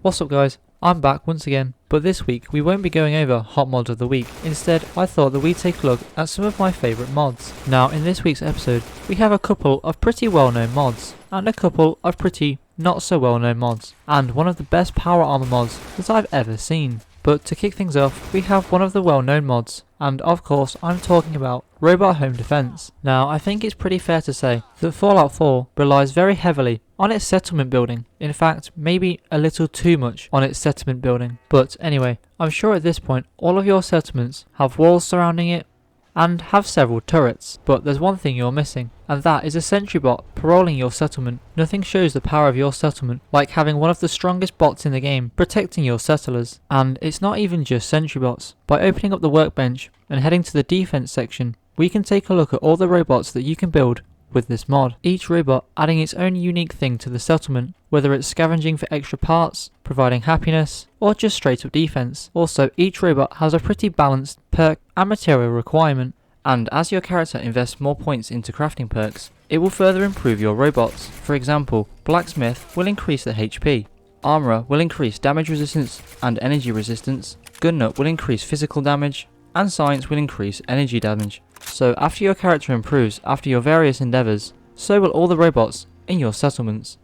What's up guys, I'm back once again, but this week we won't be going over hot mods of the week. Instead, I thought that we'd take a look at some of my favourite mods. Now in this week's episode, we have a couple of pretty well known mods, and a couple of pretty not so well known mods, and one of the best power armor mods that I've ever seen. But to kick things off, we have one of the well known mods, and of course I'm talking about Robot Home Defense. Now I think it's pretty fair to say that Fallout 4 relies very heavily on its settlement building. In fact, maybe a little too much on its settlement building. But anyway, I'm sure at this point all of your settlements have walls surrounding it and have several turrets. But there's one thing you're missing, and that is a sentry bot paroling your settlement. Nothing shows the power of your settlement like having one of the strongest bots in the game protecting your settlers. And it's not even just sentry bots. By opening up the workbench and heading to the defense section, we can take a look at all the robots that you can build with this mod. Each robot adding its own unique thing to the settlement, whether it's scavenging for extra parts, providing happiness, or just straight up defense. Also, each robot has a pretty balanced perk and material requirement, and as your character invests more points into crafting perks, it will further improve your robots. For example, Blacksmith will increase the HP, Armourer will increase damage resistance and energy resistance, Gun Nut will increase physical damage, and Science will increase energy damage. So after your character improves after your various endeavours, so will all the robots in your settlements.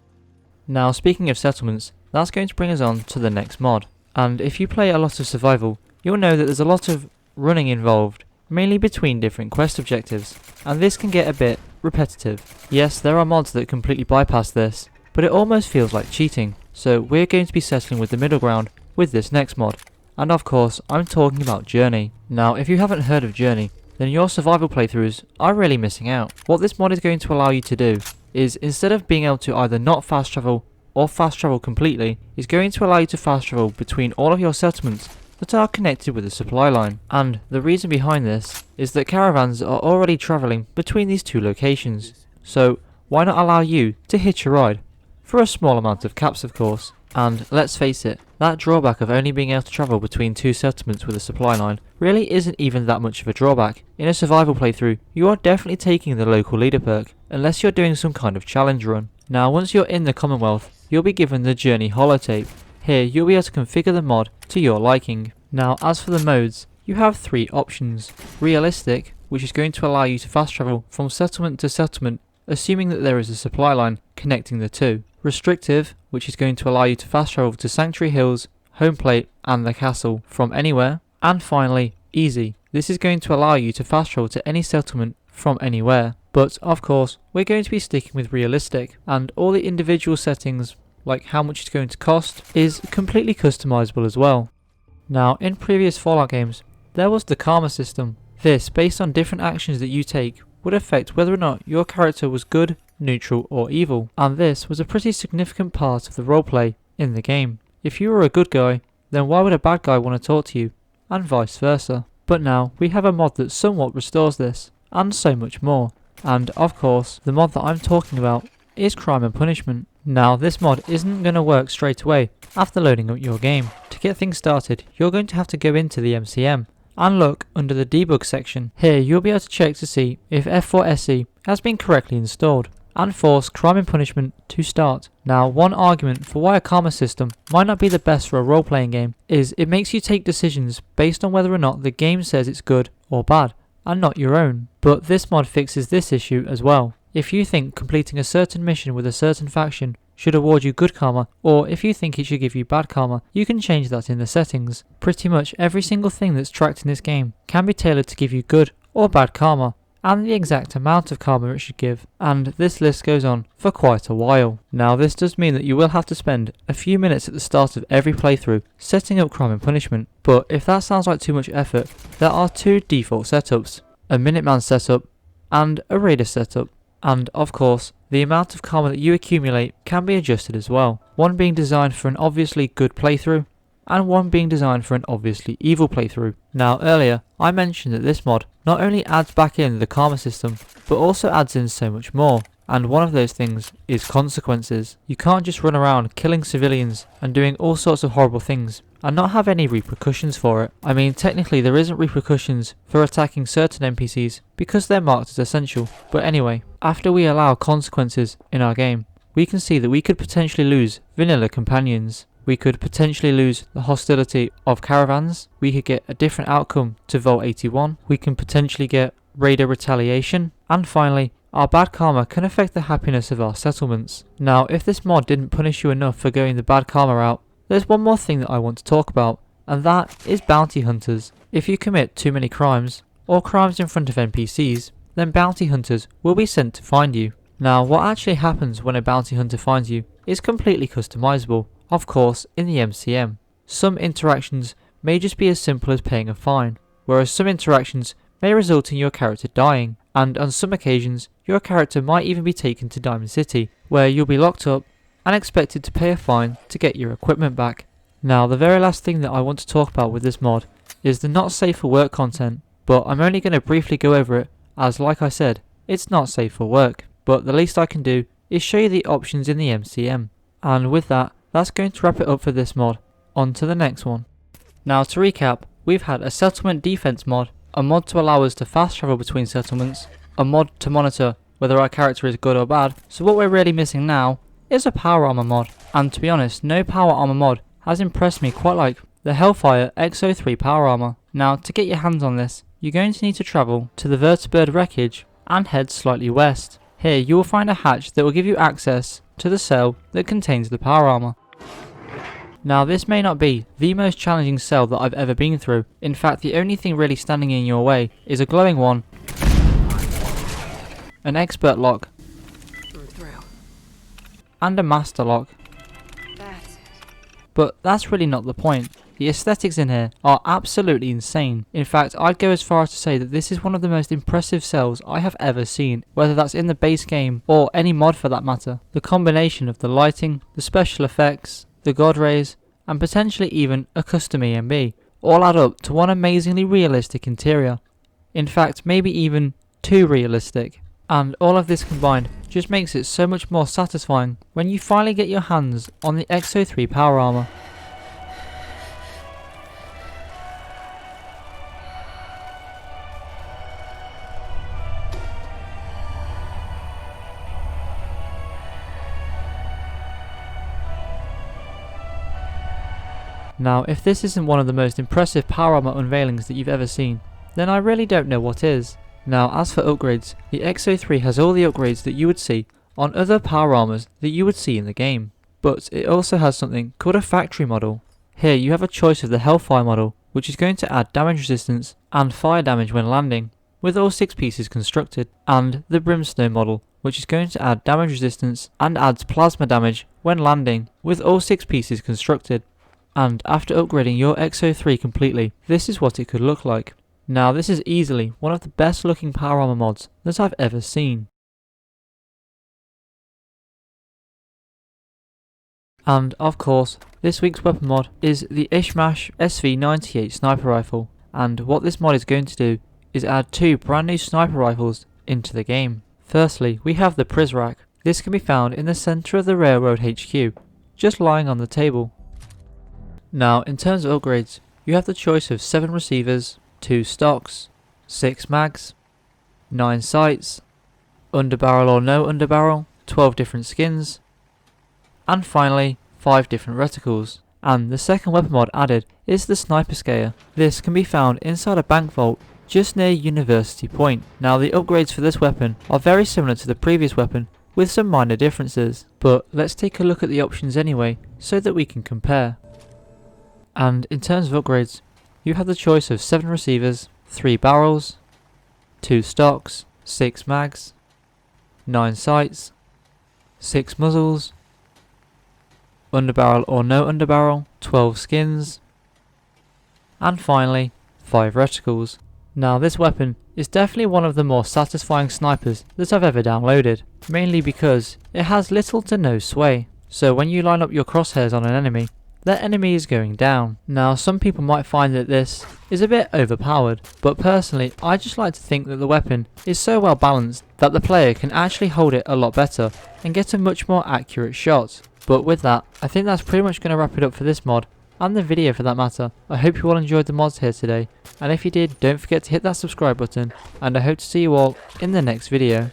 Now speaking of settlements, that's going to bring us on to the next mod. And if you play a lot of survival, you'll know that there's a lot of running involved, mainly between different quest objectives, and this can get a bit repetitive. Yes, there are mods that completely bypass this, but it almost feels like cheating. So we're going to be settling with the middle ground with this next mod. And of course, I'm talking about Journey. Now if you haven't heard of Journey, then your survival playthroughs are really missing out. What this mod is going to allow you to do is, instead of being able to either not fast travel or fast travel completely, is going to allow you to fast travel between all of your settlements that are connected with a supply line. And the reason behind this is that caravans are already travelling between these two locations. So why not allow you to hitch a ride? For a small amount of caps of course. And let's face it, that drawback of only being able to travel between two settlements with a supply line really isn't even that much of a drawback. In a survival playthrough, you are definitely taking the local leader perk, unless you're doing some kind of challenge run. Now once you're in the Commonwealth, you'll be given the Journey holotape. Here you'll be able to configure the mod to your liking. Now as for the modes, you have three options. Realistic, which is going to allow you to fast travel from settlement to settlement, assuming that there is a supply line connecting the two. Restrictive, which is going to allow you to fast travel to Sanctuary Hills, Home Plate and the castle from anywhere. And finally, Easy. This is going to allow you to fast travel to any settlement from anywhere. But of course, we're going to be sticking with Realistic, and all the individual settings, like how much it's going to cost, is completely customizable as well. Now in previous Fallout games, there was the Karma system. This, based on different actions that you take, would affect whether or not your character was good, neutral or evil, and this was a pretty significant part of the roleplay in the game. If you were a good guy, then why would a bad guy want to talk to you, and vice versa. But now we have a mod that somewhat restores this, and so much more. And of course, the mod that I'm talking about is Crime and Punishment. Now this mod isn't going to work straight away after loading up your game. To get things started, you're going to have to go into the MCM and look under the debug section. Here you'll be able to check to see if f4 has been correctly installed, and force Crime and Punishment to start. Now one argument for why a karma system might not be the best for a role-playing game is it makes you take decisions based on whether or not the game says it's good or bad, and not your own. But this mod fixes this issue as well. If you think completing a certain mission with a certain faction should award you good karma, or if you think it should give you bad karma, you can change that in the settings. Pretty much every single thing that's tracked in this game can be tailored to give you good or bad karma, and the exact amount of karma it should give, and this list goes on for quite a while. Now this does mean that you will have to spend a few minutes at the start of every playthrough setting up Crime and Punishment, but if that sounds like too much effort, there are two default setups, a Minuteman setup and a Raider setup, and of course the amount of karma that you accumulate can be adjusted as well, one being designed for an obviously good playthrough and one being designed for an obviously evil playthrough. Now earlier I mentioned that this mod not only adds back in the karma system, but also adds in so much more, and one of those things is consequences. You can't just run around killing civilians and doing all sorts of horrible things and not have any repercussions for it. I mean, technically there isn't repercussions for attacking certain NPCs because they're marked as essential, but anyway, after we allow consequences in our game, we can see that we could potentially lose vanilla companions. We could potentially lose the hostility of caravans. We could get a different outcome to Vault 81. We can potentially get raider retaliation. And finally, our bad karma can affect the happiness of our settlements. Now, if this mod didn't punish you enough for going the bad karma route, there's one more thing that I want to talk about, and that is bounty hunters. If you commit too many crimes, or crimes in front of NPCs, then bounty hunters will be sent to find you. Now, what actually happens when a bounty hunter finds you is completely customizable, of course, in the MCM. Some interactions may just be as simple as paying a fine, whereas some interactions may result in your character dying, and on some occasions, your character might even be taken to Diamond City, where you'll be locked up and expected to pay a fine to get your equipment back. Now, the very last thing that I want to talk about with this mod is the not safe for work content, but I'm only going to briefly go over it, as like I said, it's not safe for work, but the least I can do is show you the options in the MCM. And with that, that's going to wrap it up for this mod. On to the next one. Now, to recap, we've had a settlement defense mod, a mod to allow us to fast travel between settlements, a mod to monitor whether our character is good or bad, so what we're really missing now is a power armor mod. And to be honest, no power armor mod has impressed me quite like the Hellfire X03 power armor. Now, to get your hands on this, you're going to need to travel to the vertibird wreckage and head slightly west. Here you will find a hatch that will give you access to the cell that contains the power armor. Now, this may not be the most challenging cell that I've ever been through. In fact, the only thing really standing in your way is a glowing one, an expert lock, and a master lock. But that's really not the point. The aesthetics in here are absolutely insane. In fact, I'd go as far as to say that this is one of the most impressive cells I have ever seen, whether that's in the base game or any mod for that matter. The combination of the lighting, the special effects, the god rays, and potentially even a custom EMB all add up to one amazingly realistic interior. In fact, maybe even too realistic. And all of this combined just makes it so much more satisfying when you finally get your hands on the X03 power armor. Now, if this isn't one of the most impressive power armor unveilings that you've ever seen, then I really don't know what is. Now, as for upgrades, the X03 has all the upgrades that you would see on other power armors that you would see in the game. But it also has something called a factory model. Here you have a choice of the Hellfire model, which is going to add damage resistance and fire damage when landing, with all 6 pieces constructed, and the Brimstone model, which is going to add damage resistance and adds plasma damage when landing, with all 6 pieces constructed. And after upgrading your X03 completely, this is what it could look like. Now, this is easily one of the best looking power armor mods that I've ever seen. And of course, this week's weapon mod is the Izhmash SV98 sniper rifle, and what this mod is going to do is add 2 brand new sniper rifles into the game. Firstly, we have the Prizrak. This can be found in the centre of the railroad HQ, just lying on the table. Now, in terms of upgrades, you have the choice of 7 receivers, 2 stocks, 6 mags, 9 sights, underbarrel or no underbarrel, 12 different skins, and finally 5 different reticles. And the second weapon mod added is the Sniper Scare. This can be found inside a bank vault just near University Point. Now, the upgrades for this weapon are very similar to the previous weapon with some minor differences, but let's take a look at the options anyway so that we can compare. And in terms of upgrades, you have the choice of 7 receivers, 3 barrels, 2 stocks, 6 mags, 9 sights, 6 muzzles, underbarrel or no underbarrel, 12 skins, and finally 5 reticles. Now, this weapon is definitely one of the more satisfying snipers that I've ever downloaded, mainly because it has little to no sway, so when you line up your crosshairs on an enemy, that enemy is going down. Now, some people might find that this is a bit overpowered, but personally I just like to think that the weapon is so well balanced that the player can actually hold it a lot better and get a much more accurate shot. But with that, I think that's pretty much going to wrap it up for this mod, and the video for that matter. I hope you all enjoyed the mods here today, and if you did, don't forget to hit that subscribe button, and I hope to see you all in the next video.